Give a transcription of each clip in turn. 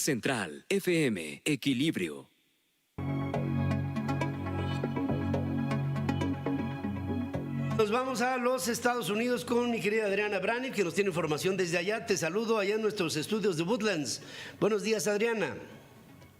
Central FM, Equilibrio. Nos vamos a los Estados Unidos con mi querida Adriana Brani, que nos tiene información desde allá. Te saludo allá en nuestros estudios de Woodlands. Buenos días, Adriana.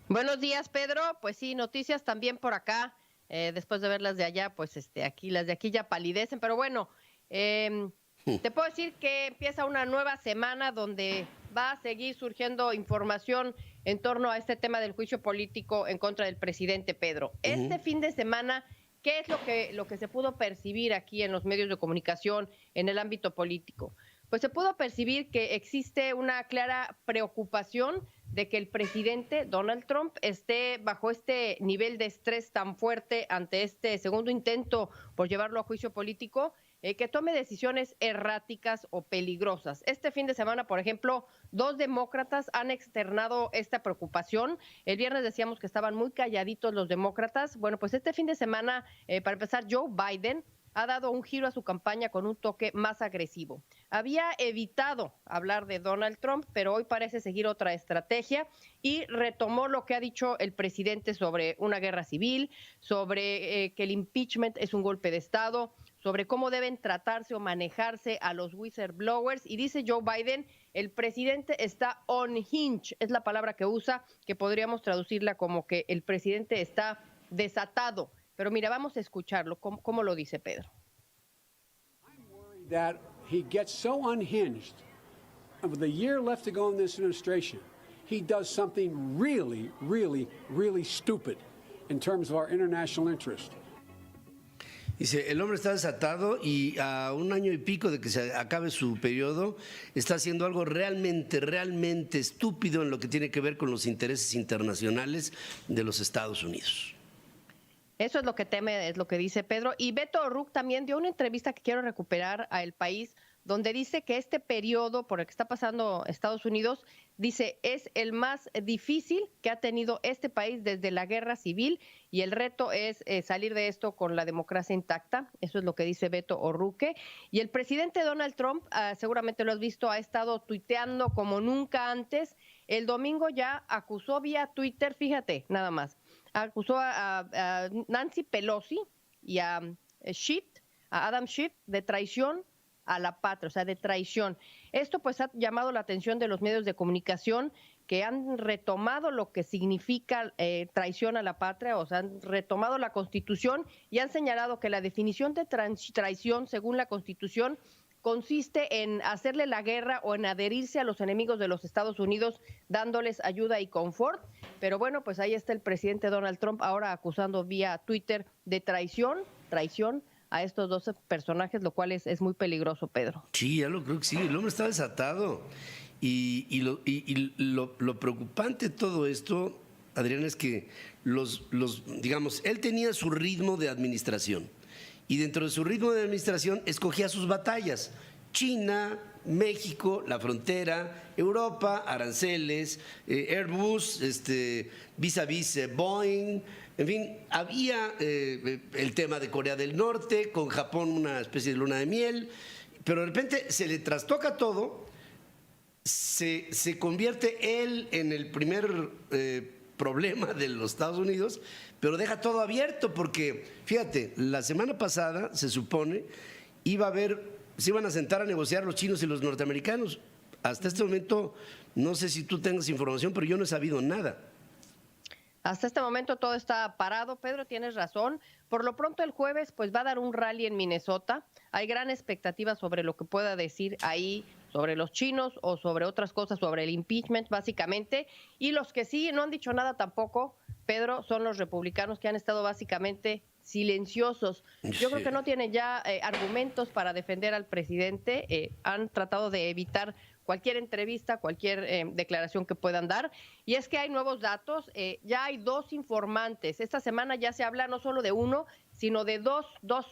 Buenos días, Pedro. Pues sí, noticias también por acá. Después de verlas de allá, pues aquí las de aquí ya palidecen. Pero bueno, te puedo decir que empieza una nueva semana donde va a seguir surgiendo información en torno a este tema del juicio político en contra del presidente Pedro. Este fin de semana, ¿qué es lo que se pudo percibir aquí en los medios de comunicación en el ámbito político? Pues se pudo percibir que existe una clara preocupación de que el presidente Donald Trump esté bajo este nivel de estrés tan fuerte ante este segundo intento por llevarlo a juicio político, que tome decisiones erráticas o peligrosas. Este fin de semana, por ejemplo, 2 demócratas han externado esta preocupación. El viernes decíamos que estaban muy calladitos los demócratas. Bueno, pues este fin de semana, para empezar, Joe Biden ha dado un giro a su campaña con un toque más agresivo. Había evitado hablar de Donald Trump, pero hoy parece seguir otra estrategia y retomó lo que ha dicho el presidente sobre una guerra civil, sobre que el impeachment es un golpe de Estado, sobre cómo deben tratarse o manejarse a los whistleblowers. Y dice Joe Biden, el presidente está on hinge, es la palabra que usa, que podríamos traducirla como que el presidente está desatado. Pero mira, vamos a escucharlo, cómo lo dice Pedro. I'm worried that he gets so unhinged, and with a year left to go in this administration, he does something really, really, really stupid in terms of our international interest. Dice, el hombre está desatado y a un año y pico de que se acabe su periodo, está haciendo algo realmente, realmente estúpido en lo que tiene que ver con los intereses internacionales de los Estados Unidos. Eso es lo que teme, es lo que dice Pedro. Y Beto O'Rourke también dio una entrevista que quiero recuperar a El País, donde dice que este periodo por el que está pasando Estados Unidos, dice, es el más difícil que ha tenido este país desde la guerra civil y el reto es salir de esto con la democracia intacta. Eso es lo que dice Beto O'Rourke. Y el presidente Donald Trump, seguramente lo has visto, ha estado tuiteando como nunca antes. El domingo ya acusó vía Twitter, fíjate, nada más, acusó a Nancy Pelosi y a Adam Schiff de traición a la patria, o sea, de traición. Esto pues ha llamado la atención de los medios de comunicación que han retomado lo que significa traición a la patria, o sea, han retomado la Constitución y han señalado que la definición de traición, según la Constitución, consiste en hacerle la guerra o en adherirse a los enemigos de los Estados Unidos, dándoles ayuda y confort. Pero bueno, pues ahí está el presidente Donald Trump ahora acusando vía Twitter de traición a estos 12 personajes, lo cual es muy peligroso, Pedro. Sí, ya lo creo que sí, el hombre está desatado. Y lo preocupante de todo esto, Adriana, es que digamos, él tenía su ritmo de administración. Y dentro de su ritmo de administración escogía sus batallas: China, México, la frontera, Europa, aranceles, Airbus, vis a vis Boeing, en fin, había el tema de Corea del Norte, con Japón una especie de luna de miel, pero de repente se le trastoca todo, se convierte él en el primer problema de los Estados Unidos, pero deja todo abierto porque, fíjate, la semana pasada se supone se iban a sentar a negociar los chinos y los norteamericanos. Hasta este momento, no sé si tú tengas información, pero yo no he sabido nada. Hasta este momento todo está parado, Pedro, tienes razón. Por lo pronto el jueves pues va a dar un rally en Minnesota. Hay gran expectativa sobre lo que pueda decir ahí sobre los chinos o sobre otras cosas, sobre el impeachment básicamente. Y los que sí no han dicho nada tampoco, Pedro, son los republicanos que han estado básicamente silenciosos. Yo creo que no tienen ya argumentos para defender al presidente. Han tratado de evitar cualquier entrevista, cualquier declaración que puedan dar. Y es que hay nuevos datos, ya hay 2 informantes. Esta semana ya se habla no solo de uno, sino de dos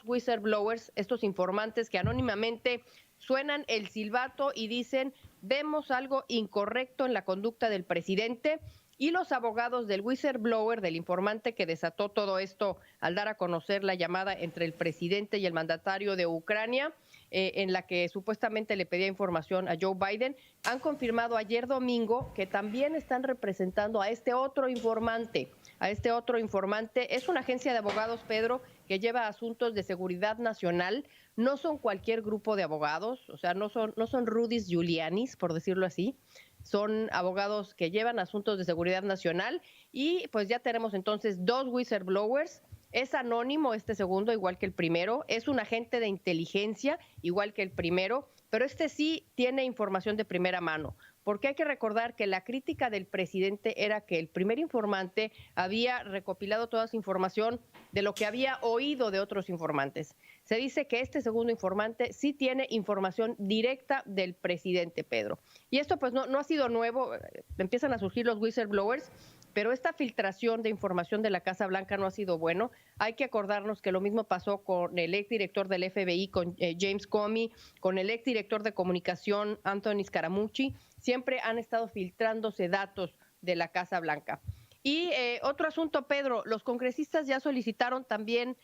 whistleblowers, estos informantes que anónimamente suenan el silbato y dicen, vemos algo incorrecto en la conducta del presidente. Y los abogados del whistleblower, del informante que desató todo esto al dar a conocer la llamada entre el presidente y el mandatario de Ucrania, en la que supuestamente le pedía información a Joe Biden, han confirmado ayer domingo que también están representando a este otro informante. Es una agencia de abogados, Pedro, que lleva asuntos de seguridad nacional. No son cualquier grupo de abogados, o sea, no son Rudis Giulianis, por decirlo así. Son abogados que llevan asuntos de seguridad nacional y pues ya tenemos entonces 2 whistleblowers. Es anónimo este segundo, igual que el primero. Es un agente de inteligencia, igual que el primero, pero este sí tiene información de primera mano. Porque hay que recordar que la crítica del presidente era que el primer informante había recopilado toda esa información de lo que había oído de otros informantes. Se dice que este segundo informante sí tiene información directa del presidente, Pedro. Y esto pues no ha sido nuevo, empiezan a surgir los whistleblowers, pero esta filtración de información de la Casa Blanca no ha sido bueno. Hay que acordarnos que lo mismo pasó con el exdirector del FBI, con James Comey, con el exdirector de comunicación, Anthony Scaramucci. Siempre han estado filtrándose datos de la Casa Blanca. Y otro asunto, Pedro, los congresistas ya solicitaron también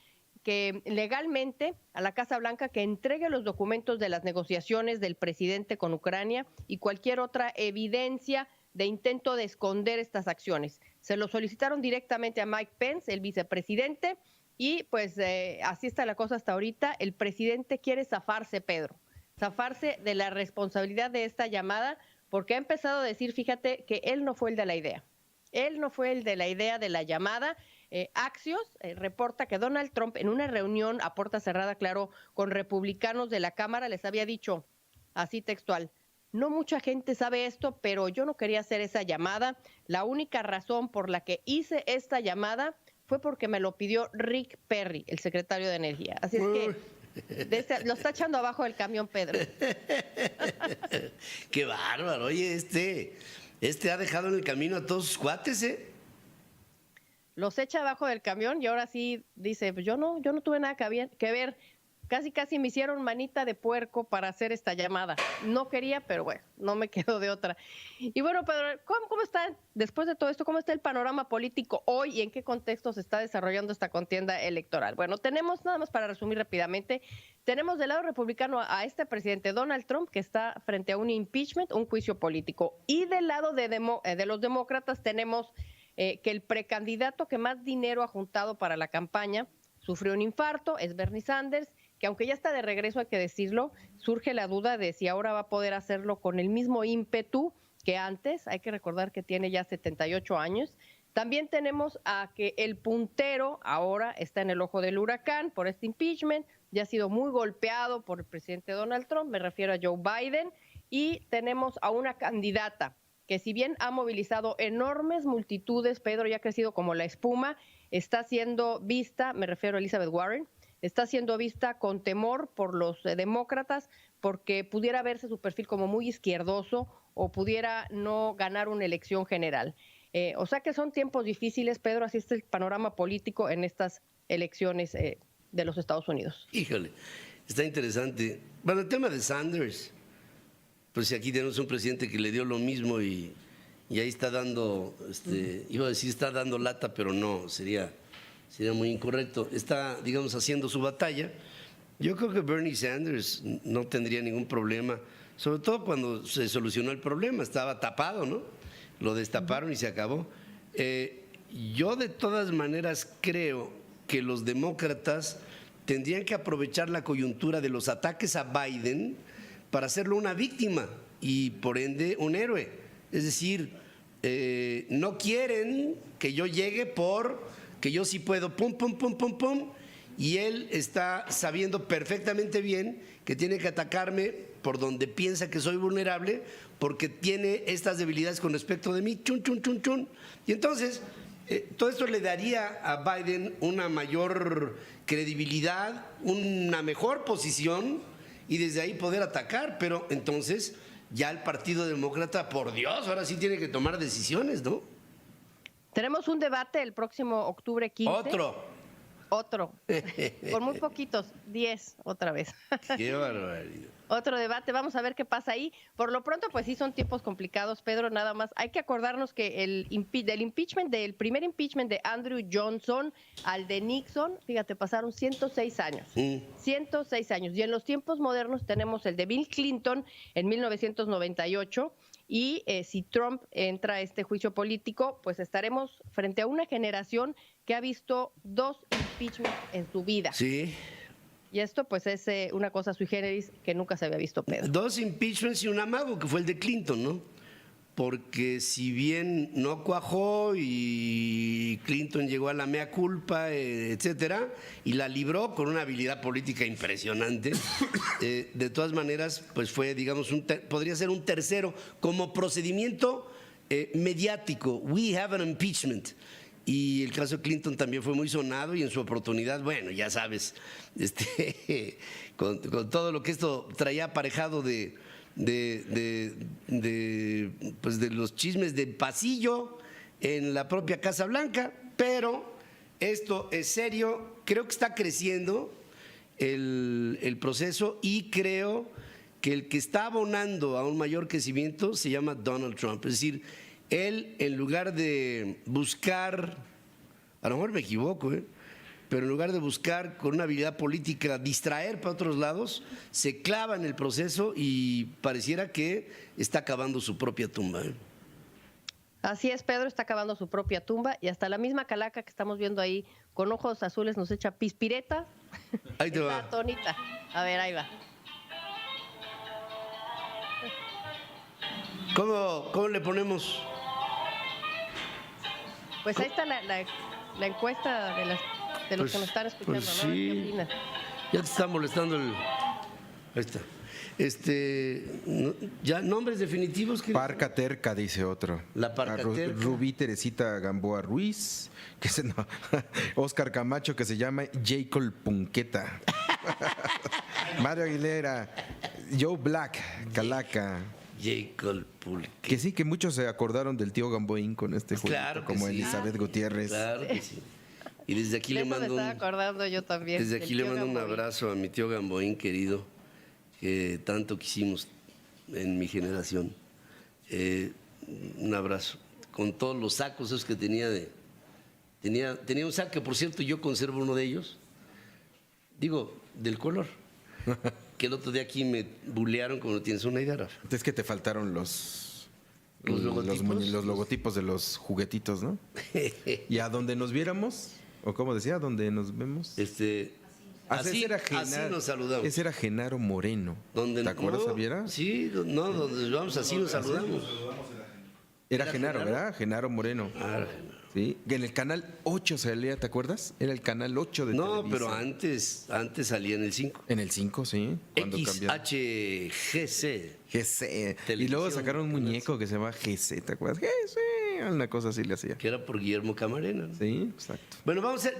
que legalmente a la Casa Blanca que entregue los documentos de las negociaciones del presidente con Ucrania y cualquier otra evidencia de intento de esconder estas acciones. Se lo solicitaron directamente a Mike Pence, el vicepresidente, y pues así está la cosa hasta ahorita. El presidente quiere zafarse, Pedro, zafarse de la responsabilidad de esta llamada, porque ha empezado a decir, fíjate, que él no fue el de la idea. Él no fue el de la idea de la llamada. Axios reporta que Donald Trump en una reunión a puerta cerrada, claro, con republicanos de la Cámara, les había dicho, así textual: no mucha gente sabe esto, pero yo no quería hacer esa llamada. La única razón por la que hice esta llamada fue porque me lo pidió Rick Perry, el secretario de Energía. Así es que lo está echando abajo del camión, Pedro. Qué bárbaro. Oye, este ha dejado en el camino a todos sus cuates, ¿eh? Los echa abajo del camión y ahora sí dice, pues yo no tuve nada que ver. Casi me hicieron manita de puerco para hacer esta llamada. No quería, pero bueno, no me quedo de otra. Y bueno, Pedro, ¿cómo está, después de todo esto, cómo está el panorama político hoy y en qué contexto se está desarrollando esta contienda electoral? Bueno, tenemos, nada más para resumir rápidamente, tenemos del lado republicano a este presidente Donald Trump, que está frente a un impeachment, un juicio político. Y del lado de los demócratas tenemos que el precandidato que más dinero ha juntado para la campaña sufrió un infarto, es Bernie Sanders, que aunque ya está de regreso, hay que decirlo, surge la duda de si ahora va a poder hacerlo con el mismo ímpetu que antes. Hay que recordar que tiene ya 78 años. También tenemos a que el puntero ahora está en el ojo del huracán por este impeachment, ya ha sido muy golpeado por el presidente Donald Trump, me refiero a Joe Biden, y tenemos a una candidata que si bien ha movilizado enormes multitudes, Pedro, ya ha crecido como la espuma, está siendo vista, me refiero a Elizabeth Warren, está siendo vista con temor por los demócratas porque pudiera verse su perfil como muy izquierdoso o pudiera no ganar una elección general. O sea que son tiempos difíciles, Pedro, así está el panorama político en estas elecciones de los Estados Unidos. Híjole, está interesante. Bueno, el tema de Sanders, pues si aquí tenemos un presidente que le dio lo mismo y ahí está dando, iba a decir está dando lata, pero no, sería muy incorrecto. Está, digamos, haciendo su batalla. Yo creo que Bernie Sanders no tendría ningún problema, sobre todo cuando se solucionó el problema, estaba tapado, ¿no? Lo destaparon y se acabó. Yo de todas maneras creo que los demócratas tendrían que aprovechar la coyuntura de los ataques a Biden para hacerlo una víctima y por ende un héroe. Es decir, no quieren que yo llegue que yo sí puedo, pum, pum, pum, pum, pum, y él está sabiendo perfectamente bien que tiene que atacarme por donde piensa que soy vulnerable, porque tiene estas debilidades con respecto de mí, chun, chun, chun, chun. Y entonces, todo esto le daría a Biden una mayor credibilidad, una mejor posición, y desde ahí poder atacar, pero entonces ya el Partido Demócrata, por Dios, ahora sí tiene que tomar decisiones, ¿no? Tenemos un debate el próximo octubre 15. Otro. Otro. Por muy poquitos, 10 otra vez. Qué barbaridad. Otro debate, vamos a ver qué pasa ahí. Por lo pronto, pues sí son tiempos complicados, Pedro, nada más. Hay que acordarnos que del primer impeachment de Andrew Johnson al de Nixon, fíjate, pasaron 106 años. 106 años. Y en los tiempos modernos tenemos el de Bill Clinton en 1998. Y si Trump entra a este juicio político, pues estaremos frente a una generación que ha visto 2 impeachments en su vida. Sí. Y esto pues es una cosa sui generis que nunca se había visto, Pedro. 2 impeachments y un amago, que fue el de Clinton, ¿no? Porque si bien no cuajó y Clinton llegó a la mea culpa, etcétera, y la libró con una habilidad política impresionante, de todas maneras, pues fue, digamos, podría ser un tercero como procedimiento mediático. We have an impeachment. Y el caso de Clinton también fue muy sonado y en su oportunidad, bueno, ya sabes, con todo lo que esto traía aparejado de los chismes de pasillo en la propia Casa Blanca, pero esto es serio, creo que está creciendo el proceso y creo que el que está abonando a un mayor crecimiento se llama Donald Trump, es decir, él, en lugar de buscar, a lo mejor me equivoco, pero en lugar de buscar con una habilidad política distraer para otros lados, se clava en el proceso y pareciera que está cavando su propia tumba. Así es, Pedro, está cavando su propia tumba y hasta la misma calaca que estamos viendo ahí con ojos azules nos echa pispireta. Ahí te va. Está atónita. A ver, ahí va. ¿Cómo le ponemos? Pues ahí está la encuesta de los Pues, que nos están escuchando, pues ¿no? sí. ¿Qué opinas? Ya te está molestando el... Ahí está. Ya nombres definitivos. Parca Terca, dice otro. La Parca Terca. Rubí Teresita Gamboa Ruiz, Oscar Camacho, que se llama Jacob Punqueta. Mario Aguilera, Joe Black, Calaca. Jacob Pulque. Que sí, que muchos se acordaron del tío Gamboín con este juego, Claro que como sí. Elizabeth Gutiérrez. Claro que sí. Y desde aquí De le eso me mando estaba acordando yo también. desde del aquí le tío mando un Gamboín. abrazo a mi tío Gamboín querido, que tanto quisimos en mi generación. Un abrazo. Con todos los sacos esos que tenía tenía un saco que, por cierto, yo conservo uno de ellos. Digo, del color. Que el otro día aquí me bulearon como no tienes una idea, Rafa. Es que te faltaron los logotipos. los logotipos de los juguetitos, ¿no? Y a donde nos viéramos, o como decía, donde nos vemos. Así nos saludamos. Ese era Genaro Moreno. ¿Te acuerdas, Javiera? Sí, no, donde vamos así nos saludamos. Era Genaro, ¿verdad? Genaro Moreno. Ah, Sí, que en el canal 8 salía, ¿te acuerdas? Era el canal 8 de no, Televisa. pero antes salía en el 5. En el 5, sí. Cuando cambiaron. XHGC. GC. Y Televisión luego sacaron un muñeco que se llama GC, ¿te acuerdas? GC, una cosa así le hacía. Que era por Guillermo Camarena, ¿no? Sí, exacto. Bueno, vamos a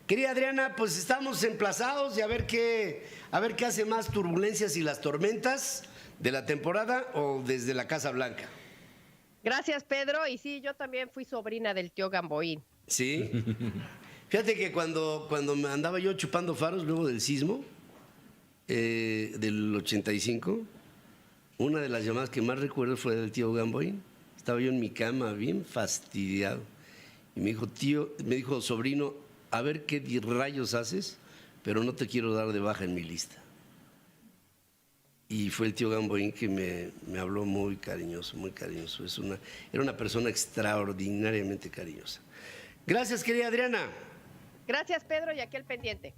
querida Adriana, pues estamos emplazados y a ver qué hace más turbulencias y las tormentas de la temporada o desde la Casa Blanca. Gracias, Pedro. Y sí, yo también fui sobrina del tío Gamboín. Sí. Fíjate que cuando me andaba yo chupando faros luego del sismo del 85, una de las llamadas que más recuerdo fue del tío Gamboín. Estaba yo en mi cama bien fastidiado y me dijo, sobrino, a ver qué rayos haces, pero no te quiero dar de baja en mi lista. Y fue el tío Gamboín que me habló muy cariñoso, muy cariñoso. Era una persona extraordinariamente cariñosa. Gracias, querida Adriana. Gracias, Pedro, y aquí al pendiente.